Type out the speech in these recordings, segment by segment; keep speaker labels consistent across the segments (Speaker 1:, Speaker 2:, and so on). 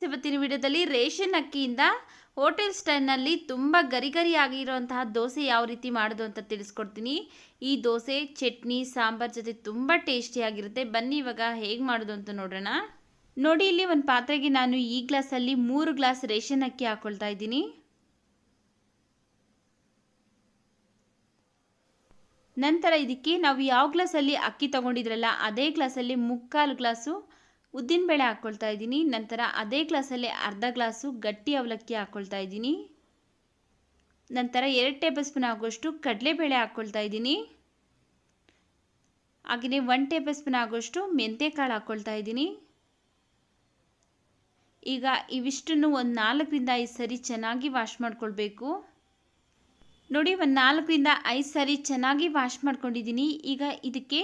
Speaker 1: ಇವತ್ತಿನ ವಿಡಿಯೋದಲ್ಲಿ ration ಅಕ್ಕಿಯಿಂದ hotel ಸ್ಟೈಲ್ನಲ್ಲಿ ತುಂಬ ಗರಿಗರಿಯಾಗಿರುವಂತಹ ದೋಸೆ ಯಾವ ರೀತಿ ಮಾಡೋದು ಅಂತ ತಿಳಿಸ್ಕೊಡ್ತೀನಿ. ಈ ದೋಸೆ ಚಟ್ನಿ ಸಾಂಬಾರ್ ಜೊತೆ ತುಂಬ ಟೇಸ್ಟಿಯಾಗಿರುತ್ತೆ. ಬನ್ನಿ ಇವಾಗ ಹೇಗೆ ಮಾಡೋದು ಅಂತ ನೋಡೋಣ. ನೋಡಿ, ಇಲ್ಲಿ ಒಂದು ಪಾತ್ರೆಗೆ ನಾನು ಈ ಗ್ಲಾಸಲ್ಲಿ 3 ಗ್ಲಾಸ್ ರೇಷನ್ ಅಕ್ಕಿ ಹಾಕೊಳ್ತಾ ಇದ್ದೀನಿ. ನಂತರ ಇದಕ್ಕೆ ನಾವು ಯಾವ ಗ್ಲಾಸಲ್ಲಿ ಅಕ್ಕಿ ತಗೊಂಡಿದ್ರಲ್ಲ ಅದೇ ಗ್ಲಾಸಲ್ಲಿ 3/4 ಗ್ಲಾಸು ಉದ್ದಿನಬೇಳೆ ಹಾಕ್ಕೊಳ್ತಾ ಇದ್ದೀನಿ. ನಂತರ ಅದೇ ಗ್ಲಾಸಲ್ಲಿ ಅರ್ಧ ಗ್ಲಾಸು ಗಟ್ಟಿ ಅವಲಕ್ಕಿ ಹಾಕ್ಕೊಳ್ತಾ ಇದ್ದೀನಿ. ನಂತರ 2 ಟೇಬಲ್ ಸ್ಪೂನ್ ಆಗುವಷ್ಟು ಕಡಲೆಬೇಳೆ ಹಾಕ್ಕೊಳ್ತಾ ಇದ್ದೀನಿ. ಹಾಗೆಯೇ 1 ಟೇಬಲ್ ಸ್ಪೂನ್ ಆಗುವಷ್ಟು ಮೆಂತ್ಯಕಾಳು ಹಾಕ್ಕೊಳ್ತಾ ಇದ್ದೀನಿ. ಈಗ ಇವಿಷ್ಟನ್ನು ಒಂದು 4ರಿಂದ 5 ಸರಿ ಚೆನ್ನಾಗಿ ವಾಶ್ ಮಾಡ್ಕೊಳ್ಬೇಕು. ನೋಡಿ, ಒಂದು 4ರಿಂದ 5 ಸರಿ ಚೆನ್ನಾಗಿ ವಾಶ್ ಮಾಡ್ಕೊಂಡಿದ್ದೀನಿ. ಈಗ ಇದಕ್ಕೆ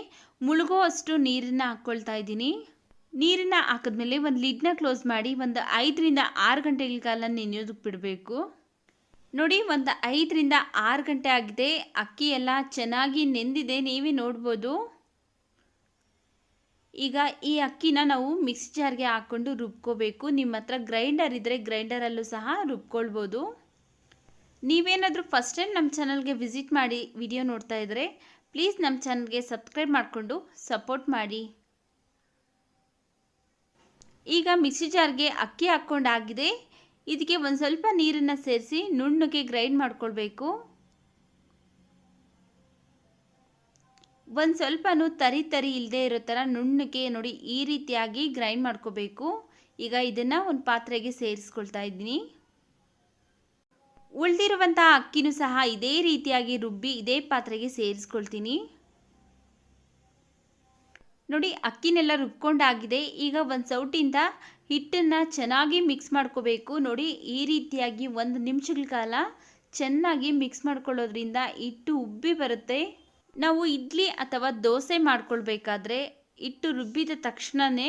Speaker 1: ಮುಳುಗುವಷ್ಟು ನೀರನ್ನು ಹಾಕ್ಕೊಳ್ತಾ ಇದ್ದೀನಿ. ನೀರನ್ನು ಹಾಕಿದ್ಮೇಲೆ ಒಂದು ಲಿಡ್ನ ಕ್ಲೋಸ್ ಮಾಡಿ ಒಂದು 5ರಿಂದ 6 ಗಂಟೆಗಳ ಕಾಲ ನೆನೆಯೋದಕ್ಕೆ ಬಿಡಬೇಕು. ನೋಡಿ, ಒಂದು 5ರಿಂದ 6 ಗಂಟೆ ಆಗಿದೆ. ಅಕ್ಕಿ ಎಲ್ಲ ಚೆನ್ನಾಗಿ ನೆಂದಿದೆ, ನೀವೇ ನೋಡ್ಬೋದು. ಈಗ ಈ ಅಕ್ಕಿನ ನಾವು ಮಿಕ್ಸಿ ಜಾರ್ಗೆ ಹಾಕ್ಕೊಂಡು ರುಬ್ಕೋಬೇಕು. ನಿಮ್ಮ ಹತ್ರ ಗ್ರೈಂಡರ್ ಇದ್ದರೆ ಗ್ರೈಂಡರಲ್ಲೂ ಸಹ ರುಬ್ಕೊಳ್ಬೋದು. ನೀವೇನಾದರೂ ಫಸ್ಟ್ ಟೈಮ್ ನಮ್ಮ ಚಾನಲ್ಗೆ ವಿಸಿಟ್ ಮಾಡಿ ವಿಡಿಯೋ ನೋಡ್ತಾ ಇದ್ದರೆ ಪ್ಲೀಸ್ ನಮ್ಮ ಚಾನಲ್ಗೆ ಸಬ್ಸ್ಕ್ರೈಬ್ ಮಾಡಿಕೊಂಡು ಸಪೋರ್ಟ್ ಮಾಡಿ. ಈಗ ಮಿಕ್ಸಿ ಜಾರ್ಗೆ ಅಕ್ಕಿ ಹಾಕ್ಕೊಂಡಾಗಿದೆ. ಇದಕ್ಕೆ ಒಂದು ಸ್ವಲ್ಪ ನೀರನ್ನು ಸೇರಿಸಿ ನುಣ್ಣಗೆ ಗ್ರೈಂಡ್ ಮಾಡ್ಕೊಳ್ಬೇಕು. ಒಂದು ಸ್ವಲ್ಪನೂ ತರಿ ಇಲ್ಲದೆ ಇರೋ ಥರ ನುಣ್ಣಗೆ ನೋಡಿ ಈ ರೀತಿಯಾಗಿ ಗ್ರೈಂಡ್ ಮಾಡ್ಕೋಬೇಕು. ಈಗ ಇದನ್ನು ಒಂದು ಪಾತ್ರೆಗೆ ಸೇರಿಸ್ಕೊಳ್ತಾ ಇದ್ದೀನಿ. ಉಳಿದಿರುವಂತಹ ಅಕ್ಕಿನೂ ಸಹ ಇದೇ ರೀತಿಯಾಗಿ ರುಬ್ಬಿ ಇದೇ ಪಾತ್ರೆಗೆ ಸೇರಿಸ್ಕೊಳ್ತೀನಿ. ನೋಡಿ, ಅಕ್ಕಿನೆಲ್ಲ ರುಬ್ಕೊಂಡಾಗಿದೆ. ಈಗ ಒಂದು ಸೌಟಿಂದ ಹಿಟ್ಟನ್ನು ಚೆನ್ನಾಗಿ ಮಿಕ್ಸ್ ಮಾಡ್ಕೋಬೇಕು. ನೋಡಿ, ಈ ರೀತಿಯಾಗಿ 1 ನಿಮಿಷಗಳ ಕಾಲ ಚೆನ್ನಾಗಿ ಮಿಕ್ಸ್ ಮಾಡ್ಕೊಳ್ಳೋದ್ರಿಂದ ಹಿಟ್ಟು ಉಬ್ಬಿ ಬರುತ್ತೆ. ನಾವು ಇಡ್ಲಿ ಅಥವಾ ದೋಸೆ ಮಾಡ್ಕೊಳ್ಬೇಕಾದ್ರೆ ಹಿಟ್ಟು ರುಬ್ಬಿದ ತಕ್ಷಣವೇ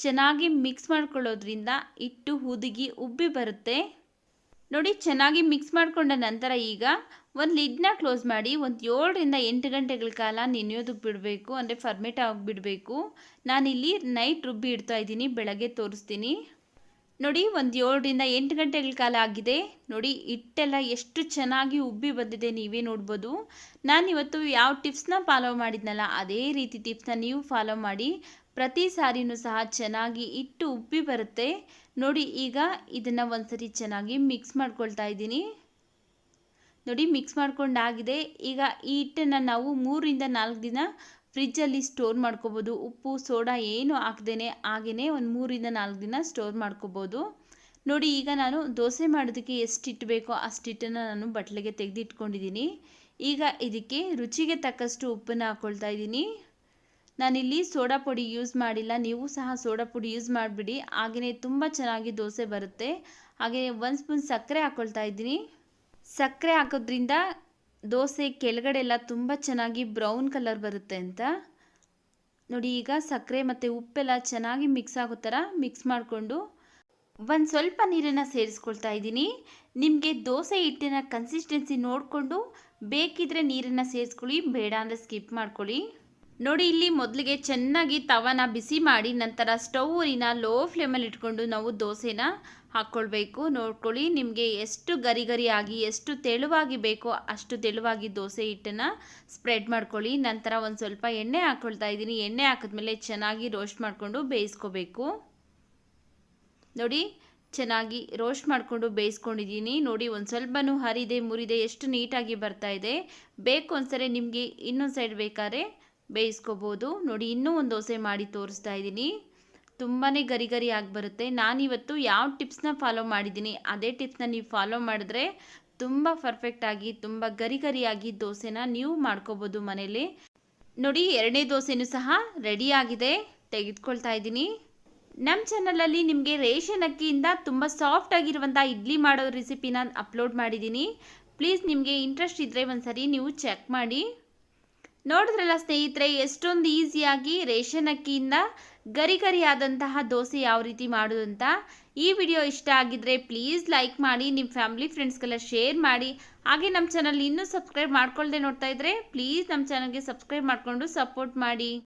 Speaker 1: ಚೆನ್ನಾಗಿ ಮಿಕ್ಸ್ ಮಾಡ್ಕೊಳ್ಳೋದ್ರಿಂದ ಹಿಟ್ಟು ಹುದುಗಿ ಉಬ್ಬಿ ಬರುತ್ತೆ. ನೋಡಿ, ಚೆನ್ನಾಗಿ ಮಿಕ್ಸ್ ಮಾಡಿಕೊಂಡ ನಂತರ ಈಗ ಒಂದು ಲಿಡ್ನ ಕ್ಲೋಸ್ ಮಾಡಿ ಒಂದು 7ರಿಂದ 8 ಗಂಟೆಗಳ ಕಾಲ ನೆನೆಯೋದಕ್ಕೆ ಬಿಡಬೇಕು, ಅಂದರೆ ಫರ್ಮೇಟ್ ಆಗಿಬಿಡಬೇಕು. ನಾನಿಲ್ಲಿ ನೈಟ್ ರುಬ್ಬಿ ಇಡ್ತಾ ಇದ್ದೀನಿ, ಬೆಳಗ್ಗೆ ತೋರಿಸ್ತೀನಿ. ನೋಡಿ, ಒಂದು 7ರಿಂದ 8 ಗಂಟೆಗಳ ಕಾಲ ಆಗಿದೆ. ನೋಡಿ, ಹಿಟ್ಟೆಲ್ಲ ಎಷ್ಟು ಚೆನ್ನಾಗಿ ಉಬ್ಬಿ ಬಂದಿದೆ, ನೀವೇ ನೋಡ್ಬೋದು. ನಾನಿವತ್ತು ಯಾವ ಟಿಪ್ಸ್ನ ಫಾಲೋ ಮಾಡಿದ್ನಲ್ಲ ಅದೇ ರೀತಿ ಟಿಪ್ಸ್ನ ನೀವು ಫಾಲೋ ಮಾಡಿ. ಪ್ರತಿ ಸಾರಿನೂ ಸಹ ಚೆನ್ನಾಗಿ ಹಿಟ್ಟು ಉಬ್ಬಿ ಬರುತ್ತೆ. ನೋಡಿ, ಈಗ ಇದನ್ನು ಒಂದ್ಸರಿ ಚೆನ್ನಾಗಿ ಮಿಕ್ಸ್ ಮಾಡ್ಕೊಳ್ತಾ ಇದ್ದೀನಿ. ನೋಡಿ, ಮಿಕ್ಸ್ ಮಾಡ್ಕೊಂಡಾಗಿದೆ. ಈಗ ಈ ಹಿಟ್ಟನ್ನು ನಾವು 3ರಿಂದ 4 ದಿನ ಫ್ರಿಜ್ಜಲ್ಲಿ ಸ್ಟೋರ್ ಮಾಡ್ಕೋಬೋದು. ಉಪ್ಪು ಸೋಡಾ ಏನು ಹಾಕ್ದೇನೆ ಹಾಗೆಯೇ ಒಂದು 3ರಿಂದ 4 ದಿನ ಸ್ಟೋರ್ ಮಾಡ್ಕೋಬೋದು. ನೋಡಿ, ಈಗ ನಾನು ದೋಸೆ ಮಾಡೋದಕ್ಕೆ ಎಷ್ಟು ಹಿಟ್ಟು ಬೇಕೋ ಅಷ್ಟು ಹಿಟ್ಟನ್ನು ನಾನು ಬಟ್ಲಿಗೆ ತೆಗೆದಿಟ್ಕೊಂಡಿದ್ದೀನಿ. ಈಗ ಇದಕ್ಕೆ ರುಚಿಗೆ ತಕ್ಕಷ್ಟು ಉಪ್ಪನ್ನು ಹಾಕ್ಕೊಳ್ತಾ ಇದ್ದೀನಿ. ನಾನಿಲ್ಲಿ ಸೋಡಾ ಪುಡಿ ಯೂಸ್ ಮಾಡಿಲ್ಲ, ನೀವು ಸಹ ಸೋಡಾ ಪುಡಿ ಯೂಸ್ ಮಾಡಿಬಿಡಿ, ಹಾಗೆಯೇ ತುಂಬ ಚೆನ್ನಾಗಿ ದೋಸೆ ಬರುತ್ತೆ. ಹಾಗೆಯೇ 1 ಸ್ಪೂನ್ ಸಕ್ಕರೆ ಹಾಕ್ಕೊಳ್ತಾ ಇದ್ದೀನಿ. ಸಕ್ಕರೆ ಹಾಕೋದ್ರಿಂದ ದೋಸೆ ಕೆಳಗಡೆ ಎಲ್ಲ ತುಂಬ ಚೆನ್ನಾಗಿ ಬ್ರೌನ್ ಕಲರ್ ಬರುತ್ತೆ ಅಂತ. ನೋಡಿ, ಈಗ ಸಕ್ಕರೆ ಮತ್ತು ಉಪ್ಪೆಲ್ಲ ಚೆನ್ನಾಗಿ ಮಿಕ್ಸ್ ಆಗೋ ಥರ ಮಿಕ್ಸ್ ಮಾಡಿಕೊಂಡು ಒಂದು ಸ್ವಲ್ಪ ನೀರನ್ನು ಸೇರಿಸ್ಕೊಳ್ತಾ ಇದ್ದೀನಿ. ನಿಮಗೆ ದೋಸೆ ಹಿಟ್ಟಿನ ಕನ್ಸಿಸ್ಟೆನ್ಸಿ ನೋಡಿಕೊಂಡು ಬೇಕಿದ್ರೆ ನೀರನ್ನು ಸೇರಿಸ್ಕೊಳ್ಳಿ, ಬೇಡ ಅಂದರೆ ಸ್ಕಿಪ್ ಮಾಡ್ಕೊಳ್ಳಿ. ನೋಡಿ, ಇಲ್ಲಿ ಮೊದಲಿಗೆ ಚೆನ್ನಾಗಿ ತವನ ಬಿಸಿ ಮಾಡಿ ನಂತರ ಸ್ಟೌವಿನ ಲೋ ಫ್ಲೇಮಲ್ಲಿ ಇಟ್ಕೊಂಡು ನಾವು ದೋಸೆನ ಹಾಕ್ಕೊಳ್ಬೇಕು. ನೋಡ್ಕೊಳ್ಳಿ, ನಿಮಗೆ ಎಷ್ಟು ಗರಿಗರಿಯಾಗಿ ಎಷ್ಟು ತೆಳುವಾಗಿ ಬೇಕೋ ಅಷ್ಟು ತೆಳುವಾಗಿ ದೋಸೆ ಹಿಟ್ಟನ್ನು ಸ್ಪ್ರೆಡ್ ಮಾಡ್ಕೊಳ್ಳಿ. ನಂತರ ಒಂದು ಸ್ವಲ್ಪ ಎಣ್ಣೆ ಹಾಕ್ಕೊಳ್ತಾ ಇದ್ದೀನಿ. ಎಣ್ಣೆ ಹಾಕಿದ್ಮೇಲೆ ಚೆನ್ನಾಗಿ ರೋಸ್ಟ್ ಮಾಡಿಕೊಂಡು ಬೇಯಿಸ್ಕೋಬೇಕು. ನೋಡಿ, ಚೆನ್ನಾಗಿ ರೋಸ್ಟ್ ಮಾಡಿಕೊಂಡು ಬೇಯಿಸ್ಕೊಂಡಿದ್ದೀನಿ. ನೋಡಿ, ಒಂದು ಸ್ವಲ್ಪನೂ ಹರಿದೆ ಮುರಿದೆ ಎಷ್ಟು ನೀಟಾಗಿ ಬರ್ತಾ ಇದೆ. ಬೇಕು ಒಂದ್ಸರಿ ನಿಮಗೆ ಇನ್ನೊಂದು ಸೈಡ್ ಬೇಕಾದ್ರೆ ಬೇಯಿಸ್ಕೋಬೋದು. ನೋಡಿ, ಇನ್ನೂ ಒಂದು ದೋಸೆ ಮಾಡಿ ತೋರಿಸ್ತಾ ಇದ್ದೀನಿ. ತುಂಬಾ ಗರಿ ಆಗಿ ಬರುತ್ತೆ. ನಾನಿವತ್ತು ಯಾವ ಟಿಪ್ಸ್ನ ಫಾಲೋ ಮಾಡಿದ್ದೀನಿ ಅದೇ ಟಿಪ್ಸ್ನ ನೀವು ಫಾಲೋ ಮಾಡಿದ್ರೆ ತುಂಬ ಪರ್ಫೆಕ್ಟಾಗಿ ತುಂಬ ಗರಿಯಾಗಿ ದೋಸೆನ ನೀವು ಮಾಡ್ಕೋಬೋದು ಮನೇಲಿ. ನೋಡಿ, 2ನೇ ದೋಸೆನೂ ಸಹ ರೆಡಿಯಾಗಿದೆ, ತೆಗೆದುಕೊಳ್ತಾ ಇದ್ದೀನಿ. ನಮ್ಮ ಚಾನಲಲ್ಲಿ ನಿಮಗೆ ರೇಷನ್ ಅಕ್ಕಿಯಿಂದ ತುಂಬ ಸಾಫ್ಟ್ ಆಗಿರುವಂಥ ಇಡ್ಲಿ ಮಾಡೋ ರೆಸಿಪಿನ ಅಪ್ಲೋಡ್ ಮಾಡಿದ್ದೀನಿ. ಪ್ಲೀಸ್ ನಿಮಗೆ ಇಂಟ್ರೆಸ್ಟ್ ಇದ್ದರೆ ಒಂದ್ಸರಿ ನೀವು ಚೆಕ್ ಮಾಡಿ. ನೋಡಿದ್ರಲ್ಲ ಸ್ನೇಹಿತರೆ, ಎಷ್ಟೊಂದು ಈಸಿಯಾಗಿ ರೇಷನ್ ಅಕ್ಕಿಯಿಂದ ಗರಿಯಾದಂತಹ ದೋಸೆ ಯಾವ ರೀತಿ ಮಾಡೋದು ಅಂತ. ಈ ವಿಡಿಯೋ ಇಷ್ಟ ಆಗಿದ್ರೆ ಪ್ಲೀಸ್ ಲೈಕ್ ಮಾಡಿ, ನಿಮ್ಮ ಫ್ಯಾಮಿಲಿ ಫ್ರೆಂಡ್ಸ್ಗೆಲ್ಲ ಶೇರ್ ಮಾಡಿ. ಹಾಗೆ ನಮ್ಮ ಚಾನಲ್ ಇನ್ನೂ ಸಬ್ಸ್ಕ್ರೈಬ್ ಮಾಡ್ಕೊಳ್ಳದೆ ನೋಡ್ತಾ ಇದ್ದರೆ ಪ್ಲೀಸ್ ನಮ್ಮ ಚಾನಲ್ಗೆ ಸಬ್ಸ್ಕ್ರೈಬ್ ಮಾಡಿಕೊಂಡು ಸಪೋರ್ಟ್ ಮಾಡಿ.